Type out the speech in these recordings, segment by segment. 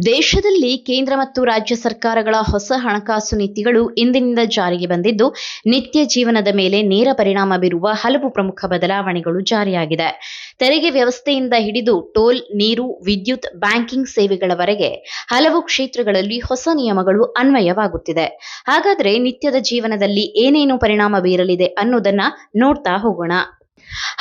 ದೇಶದಲ್ಲಿ ಕೇಂದ್ರ ಮತ್ತು ರಾಜ್ಯ ಸರ್ಕಾರಗಳ ಹೊಸ ಹಣಕಾಸು ನೀತಿಗಳು ಇಂದಿನಿಂದ ಜಾರಿಗೆ ಬಂದಿದ್ದು, ನಿತ್ಯ ಜೀವನದ ಮೇಲೆ ನೇರ ಪರಿಣಾಮ ಬೀರುವ ಹಲವು ಪ್ರಮುಖ ಬದಲಾವಣೆಗಳು ಜಾರಿಯಾಗಿದೆ. ತೆರಿಗೆ ವ್ಯವಸ್ಥೆಯಿಂದ ಹಿಡಿದು ಟೋಲ್, ನೀರು, ವಿದ್ಯುತ್, ಬ್ಯಾಂಕಿಂಗ್ ಸೇವೆಗಳವರೆಗೆ ಹಲವು ಕ್ಷೇತ್ರಗಳಲ್ಲಿ ಹೊಸ ನಿಯಮಗಳು ಅನ್ವಯವಾಗುತ್ತಿದೆ. ಹಾಗಾದ್ರೆ ನಿತ್ಯದ ಜೀವನದಲ್ಲಿ ಏನೇನು ಪರಿಣಾಮ ಬೀರಲಿದೆ ಅನ್ನೋದನ್ನ ನೋಡ್ತಾ ಹೋಗೋಣ.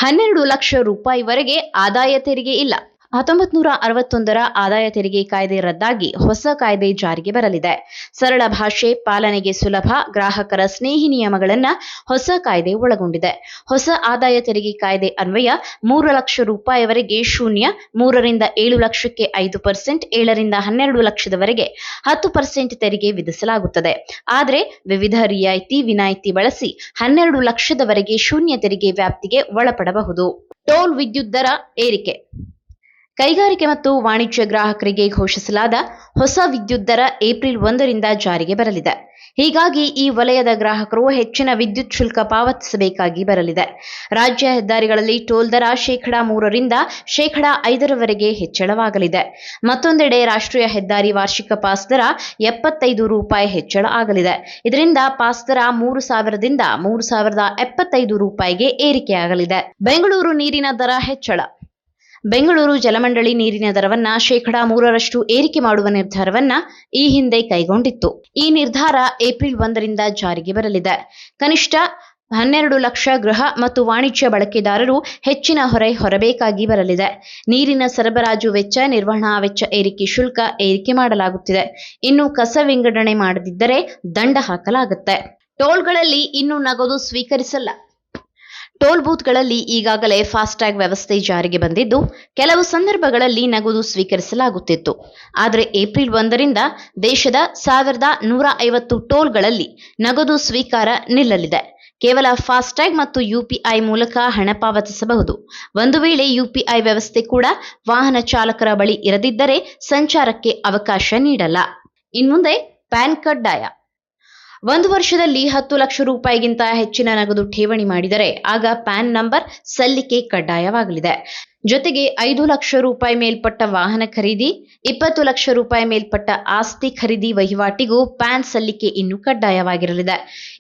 12 ಲಕ್ಷ ರೂಪಾಯಿವರೆಗೆ ಆದಾಯ ತೆರಿಗೆ ಇಲ್ಲ. 1961ರ ಆದಾಯ ತೆರಿಗೆ ಕಾಯ್ದೆ ರದ್ದಾಗಿ ಹೊಸ ಕಾಯ್ದೆ ಜಾರಿಗೆ ಬರಲಿದೆ. ಸರಳ ಭಾಷೆ, ಪಾಲನೆಗೆ ಸುಲಭ, ಗ್ರಾಹಕರ ಸ್ನೇಹಿ ನಿಯಮಗಳನ್ನು ಹೊಸ ಕಾಯ್ದೆ ಒಳಗೊಂಡಿದೆ. ಹೊಸ ಆದಾಯ ತೆರಿಗೆ ಕಾಯ್ದೆ ಅನ್ವಯ 3 ಲಕ್ಷ ರೂಪಾಯಿವರೆಗೆ ಶೂನ್ಯ, 3ರಿಂದ 7 ಲಕ್ಷಕ್ಕೆ 5%, 7ರಿಂದ 12 ಲಕ್ಷದವರೆಗೆ 10% ತೆರಿಗೆ ವಿಧಿಸಲಾಗುತ್ತದೆ. ಆದರೆ ವಿವಿಧ ರಿಯಾಯಿತಿ, ವಿನಾಯಿತಿ ಬಳಸಿ 12 ಲಕ್ಷದವರೆಗೆ ಶೂನ್ಯ ತೆರಿಗೆ ವ್ಯಾಪ್ತಿಗೆ ಒಳಪಡಬಹುದು. ಟೋಲ್ ವಿದ್ಯುತ್ ದರ ಏರಿಕೆ. ಕೈಗಾರಿಕೆ ಮತ್ತು ವಾಣಿಜ್ಯ ಗ್ರಾಹಕರಿಗೆ ಘೋಷಿಸಲಾದ ಹೊಸ ವಿದ್ಯುತ್ ದರ ಏಪ್ರಿಲ್ 1ರಿಂದ ಜಾರಿಗೆ ಬರಲಿದೆ. ಹೀಗಾಗಿ ಈ ವಲಯದ ಗ್ರಾಹಕರು ಹೆಚ್ಚಿನ ವಿದ್ಯುತ್ ಶುಲ್ಕ ಪಾವತಿಸಬೇಕಾಗಿ ಬರಲಿದೆ. ರಾಜ್ಯ ಹೆದ್ದಾರಿಗಳಲ್ಲಿ ಟೋಲ್ ದರ 3ರಿಂದ 5% ಹೆಚ್ಚಳವಾಗಲಿದೆ. ಮತ್ತೊಂದೆಡೆ ರಾಷ್ಟ್ರೀಯ ಹೆದ್ದಾರಿ ವಾರ್ಷಿಕ ಪಾಸ್ ದರ 75 ರೂಪಾಯಿ ಹೆಚ್ಚಳ ಆಗಲಿದೆ. ಇದರಿಂದ ಪಾಸ್ ದರ 3,000ದಿಂದ 3,075 ರೂಪಾಯಿಗೆ ಏರಿಕೆಯಾಗಲಿದೆ. ಬೆಂಗಳೂರು ನೀರಿನ ದರ ಹೆಚ್ಚಳ. ಬೆಂಗಳೂರು ಜಲಮಂಡಳಿ ನೀರಿನ ದರವನ್ನ 3% ಏರಿಕೆ ಮಾಡುವ ನಿರ್ಧಾರವನ್ನ ಈ ಹಿಂದೆ ಕೈಗೊಂಡಿತ್ತು. ಈ ನಿರ್ಧಾರ ಏಪ್ರಿಲ್ 1ರಿಂದ ಜಾರಿಗೆ ಬರಲಿದೆ. ಕನಿಷ್ಠ 12 ಲಕ್ಷ ಗೃಹ ಮತ್ತು ವಾಣಿಜ್ಯ ಬಳಕೆದಾರರು ಹೆಚ್ಚಿನ ಹೊರೆ ಹೊರಬೇಕಾಗಿ ಬರಲಿದೆ. ನೀರಿನ ಸರಬರಾಜು ವೆಚ್ಚ, ನಿರ್ವಹಣಾ ವೆಚ್ಚ ಏರಿಕೆ ಶುಲ್ಕ ಏರಿಕೆ ಮಾಡಲಾಗುತ್ತಿದೆ. ಇನ್ನು ಕಸ ವಿಂಗಡಣೆ ಮಾಡದಿದ್ದರೆ ದಂಡ ಹಾಕಲಾಗುತ್ತೆ. ಟೋಲ್ಗಳಲ್ಲಿ ಇನ್ನು ನಗದು ಸ್ವೀಕರಿಸಲ್ಲ. ಟೋಲ್ ಬೂತ್ಗಳಲ್ಲಿ ಈಗಾಗಲೇ ಫಾಸ್ಟ್ಯಾಗ್ ವ್ಯವಸ್ಥೆ ಜಾರಿಗೆ ಬಂದಿದ್ದು, ಕೆಲವು ಸಂದರ್ಭಗಳಲ್ಲಿ ನಗದು ಸ್ವೀಕರಿಸಲಾಗುತ್ತಿತ್ತು. ಆದರೆ ಏಪ್ರಿಲ್ 1ರಿಂದ ದೇಶದ 1,150 ಟೋಲ್ಗಳಲ್ಲಿ ನಗದು ಸ್ವೀಕಾರ ನಿಲ್ಲಲಿದೆ. ಕೇವಲ ಫಾಸ್ಟ್ಯಾಗ್ ಮತ್ತು ಯುಪಿಐ ಮೂಲಕ ಹಣ ಪಾವತಿಸಬಹುದು. ಒಂದು ವೇಳೆ ಯುಪಿಐ ವ್ಯವಸ್ಥೆ ಕೂಡ ವಾಹನ ಚಾಲಕರ ಬಳಿ ಇರದಿದ್ದರೆ ಸಂಚಾರಕ್ಕೆ ಅವಕಾಶ ನೀಡಲ್ಲ. ಇನ್ಮುಂದೆ ಪ್ಯಾನ್ ಕಡ್ಡಾಯ. 1 ವರ್ಷದಲ್ಲಿ 10 ಲಕ್ಷ ರೂಪಾಯಿಗಿಂತ ಹೆಚ್ಚಿನ ನಗದು ಠೇವಣಿ ಮಾಡಿದರೆ ಆಗ ಪ್ಯಾನ್ ನಂಬರ್ ಸಲ್ಲಿಕೆ ಕಡ್ಡಾಯವಾಗಲಿದೆ. ಜೊತೆಗೆ 5 ಲಕ್ಷ ರೂಪಾಯಿ ಮೇಲ್ಪಟ್ಟ ವಾಹನ ಖರೀದಿ, 20 ಲಕ್ಷ ರೂಪಾಯಿ ಮೇಲ್ಪಟ್ಟ ಆಸ್ತಿ ಖರೀದಿ ವಹಿವಾಟಿಗೂ ಪ್ಯಾನ್ ಸಲ್ಲಿಕೆ ಇನ್ನು ಕಡ್ಡಾಯವಾಗಿರಲಿದೆ.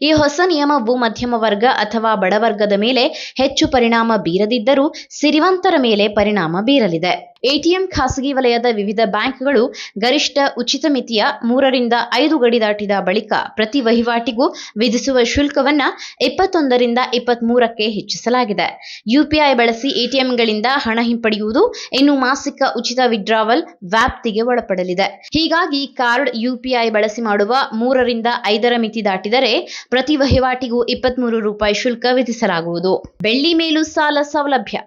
ಈ ಹೊಸ ನಿಯಮವು ಮಧ್ಯಮ ವರ್ಗ ಅಥವಾ ಬಡವರ್ಗದ ಮೇಲೆ ಹೆಚ್ಚು ಪರಿಣಾಮ ಬೀರದಿದ್ದರೂ ಸಿರಿವಂತರ ಮೇಲೆ ಪರಿಣಾಮ ಬೀರಲಿದೆ. ಎಟಿಎಂ ಖಾಸಗಿ ವಲಯದ ವಿವಿಧ ಬ್ಯಾಂಕ್ಗಳು ಗರಿಷ್ಠ ಉಚಿತ ಮಿತಿಯ 3ರಿಂದ 5 ಗಡಿ ದಾಟಿದ ಬಳಿಕ ಪ್ರತಿ ವಹಿವಾಟಿಗೂ ವಿಧಿಸುವ ಶುಲ್ಕವನ್ನ 21ರಿಂದ 23ಕ್ಕೆ ಹೆಚ್ಚಿಸಲಾಗಿದೆ. ಯುಪಿಐ ಬಳಸಿ ಎಟಿಎಂಗಳಿಂದ ಹಣ ಹಿಂಪಡೆಯುವುದು ಇನ್ನು ಮಾಸಿಕ ಉಚಿತ ವಿಡ್ರಾವಲ್ ವ್ಯಾಪ್ತಿಗೆ ಒಳಪಡಲಿದೆ. ಹೀಗಾಗಿ ಕಾರ್ಡ್, ಯುಪಿಐ ಬಳಸಿ ಮಾಡುವ 3ರಿಂದ 5ರ ಮಿತಿ ದಾಟಿದರೆ ಪ್ರತಿ ವಹಿವಾಟಿಗೂ 23 ರೂಪಾಯಿ ಶುಲ್ಕ ವಿಧಿಸಲಾಗುವುದು. ಬೆಳ್ಳಿ ಮೇಲೂ ಸಾಲ ಸೌಲಭ್ಯ.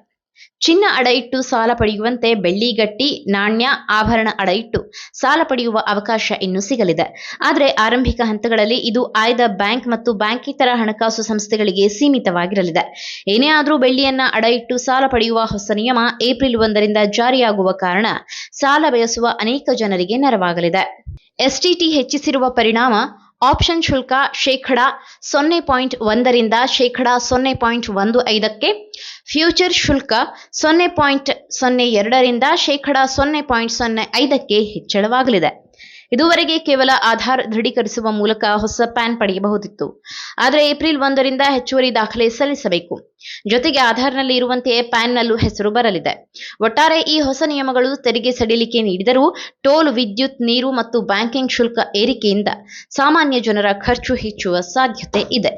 ಚಿನ್ನ ಅಡ ಇಟ್ಟು ಸಾಲ ಪಡೆಯುವಂತೆ ಬೆಳ್ಳಿ ಗಟ್ಟಿ, ನಾಣ್ಯ, ಆಭರಣ ಅಡ ಇಟ್ಟು ಸಾಲ ಪಡೆಯುವ ಅವಕಾಶ ಇನ್ನು ಸಿಗಲಿದೆ. ಆದರೆ ಆರಂಭಿಕ ಹಂತಗಳಲ್ಲಿ ಇದು ಆಯ್ದ ಬ್ಯಾಂಕ್ ಮತ್ತು ಬ್ಯಾಂಕೇತರ ಹಣಕಾಸು ಸಂಸ್ಥೆಗಳಿಗೆ ಸೀಮಿತವಾಗಿರಲಿದೆ. ಏನೇ ಆದರೂ ಬೆಳ್ಳಿಯನ್ನ ಅಡ ಇಟ್ಟು ಸಾಲ ಪಡೆಯುವ ಹೊಸ ನಿಯಮ ಏಪ್ರಿಲ್ 1ರಿಂದ ಜಾರಿಯಾಗುವ ಕಾರಣ ಸಾಲ ಬಯಸುವ ಅನೇಕ ಜನರಿಗೆ ನೆರವಾಗಲಿದೆ. ಎಸ್ಟಿಟಿ ಹೆಚ್ಚಿಸಿರುವ ಪರಿಣಾಮ ಆಪ್ಷನ್ ಶುಲ್ಕ 0.1ರಿಂದ 0.15ಕ್ಕೆ, ಫ್ಯೂಚರ್ ಶುಲ್ಕ 0.02ರಿಂದ 0.05ಕ್ಕೆ ಹೆಚ್ಚಳವಾಗಲಿದೆ. ಇದುವರೆಗೆ ಕೇವಲ ಆಧಾರ್ ದೃಢೀಕರಿಸುವ ಮೂಲಕ ಹೊಸ ಪ್ಯಾನ್ ಪಡೆಯಬಹುದಿತ್ತು. ಆದರೆ ಏಪ್ರಿಲ್ 1ರಿಂದ ಹೆಚ್ಚುವರಿ ದಾಖಲೆ ಸಲ್ಲಿಸಬೇಕು. ಜೊತೆಗೆ ಆಧಾರ್ನಲ್ಲಿ ಇರುವಂತೆಯೇ ಪ್ಯಾನ್ನಲ್ಲೂ ಹೆಸರು ಬರಲಿದೆ. ಒಟ್ಟಾರೆ ಈ ಹೊಸ ನಿಯಮಗಳು ತೆರಿಗೆ ಸಡಿಲಿಕೆ ನೀಡಿದರೂ ಟೋಲ್, ವಿದ್ಯುತ್, ನೀರು ಮತ್ತು ಬ್ಯಾಂಕಿಂಗ್ ಶುಲ್ಕ ಏರಿಕೆಯಿಂದ ಸಾಮಾನ್ಯ ಜನರ ಖರ್ಚು ಹೆಚ್ಚುವ ಸಾಧ್ಯತೆ ಇದೆ.